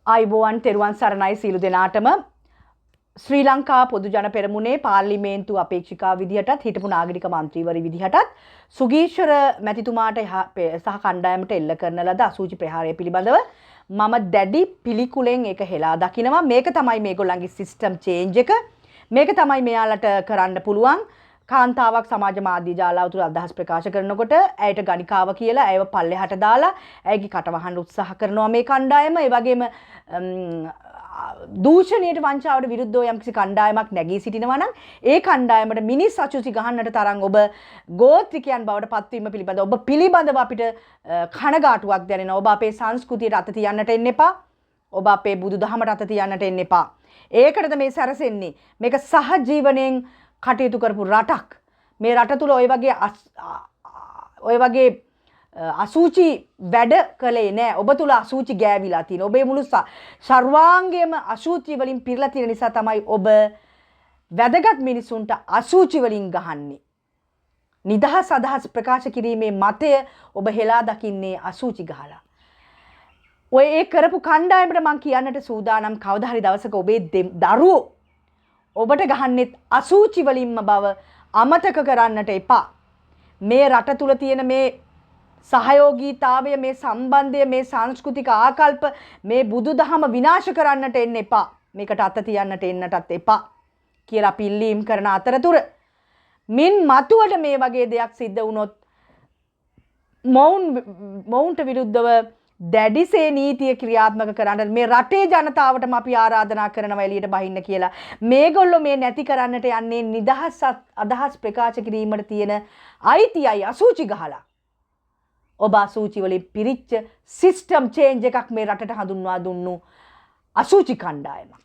ආයිබෝවන් තෙරුවන් සරණයි සියලු දෙනාටම ශ්‍රී ලංකා පොදු ජන පෙරමුණේ පාර්ලිමේන්තු අපේක්ෂිකා විදිහටත් හිටපු නාගරික මන්ත්‍රීවරි විදිහටත් සුගීශ්වර මැතිතුමාට සහ කණ්ඩායමට එල්ල කරන ලද අසූචි ප්‍රහාරය පිළිබඳව මම දැඩි පිළිකුලෙන් ඒක හෙලා දකිනවා. මේක තමයි මේගොල්ලන්ගේ සිස්ටම් චේන්ජ් එක. මේක තමයි මෙයාලට කරන්න පුළුවන්. කාන්තාවක් සමාජ මාධ්‍ය ජාලාව තුළ අදහස් ප්‍රකාශ කරනකොට ඇයට ගණිකාව කියලා ඇයව පල්ලෙහාට දාලා ඇයගේ කට වහන්න උත්සාහ කරනවා මේ කණ්ඩායම. ඒ වගේම දූෂණයට වංචාවට විරුද්ධව යම්කිසි කණ්ඩායමක් නැගී සිටිනවා නම් ඒ කණ්ඩායමට මිනිස් අසුචි ගහන්නට තරම් ඔබ ගෝත්‍රිකයන් බවට පත්වීම පිළිබඳව ඔබ පිළිබඳව අපිට කනගාටුවක් දැනෙනවා. ඔබ අපේ සංස්කෘතියට අත තියන්නට එන්න එපා. ඔබ අපේ බුදුදහමට අත තියන්නට එන්න එපා. ඒකටද මේ සැරසෙන්නේ. මේක සහජීවනයෙන් කටයුතු කරපු රටක්. මේ රට තුල ඔය වගේ අසූචි වැඩ කළේ නෑ. ඔබ තුල අසූචි ගෑවිලා තියෙන. ඔබේ මුළු සර්වාංගයේම අසූචි වලින් පිරලා තියෙන නිසා තමයි ඔබ වැදගත් මිනිසුන්ට අසූචි වලින් ගහන්නේ. නිදහස් අදහස් ප්‍රකාශ කිරීමේ මතය ඔබ හෙලා දකින්නේ අසූචි ගහලා. ඔය ඒ කරපු කණ්ඩායමට මම කියන්නට සූදානම් කවදා හරි දවසක ඔබේ දරුවෝ ඔබට ගහන්නෙත් අසූචි වලින්ම බව අමතක කරන්නට එපා. මේ රට තුල තියෙන මේ සහයෝගීතාවය, මේ සම්බන්ධය, මේ සංස්කෘතික ආකල්ප, මේ බුදුදහම විනාශ කරන්නට එන්න එපා. මේකට අත තියන්නට එන්නටත් එපා කියලා පිල්ලීම් කරන අතරතුර මින් මතුවට මේ වගේ දෙයක් සිද්ධ වුණොත් මොවුන්ට විරුද්ධව දැඩිසේ නීතිය ක්‍රියාත්මක කරන්න මේ රටේ ජනතාවටම අපි ආරාධනා කරනවා එළියට බහින්න කියලා. මේගොල්ලෝ මේ නැති කරන්නට යන්නේ නිදහස් අදහස් ප්‍රකාශ කිරීමට තියෙන අයිතියයි අසූචි ගහලා. ඔබ අසූචි වලින් පිරිච්ච සිස්ටම් චේන්ජ් එකක් මේ රටට හඳුන්වා දුන්නු අසූචි කණ්ඩායමක්.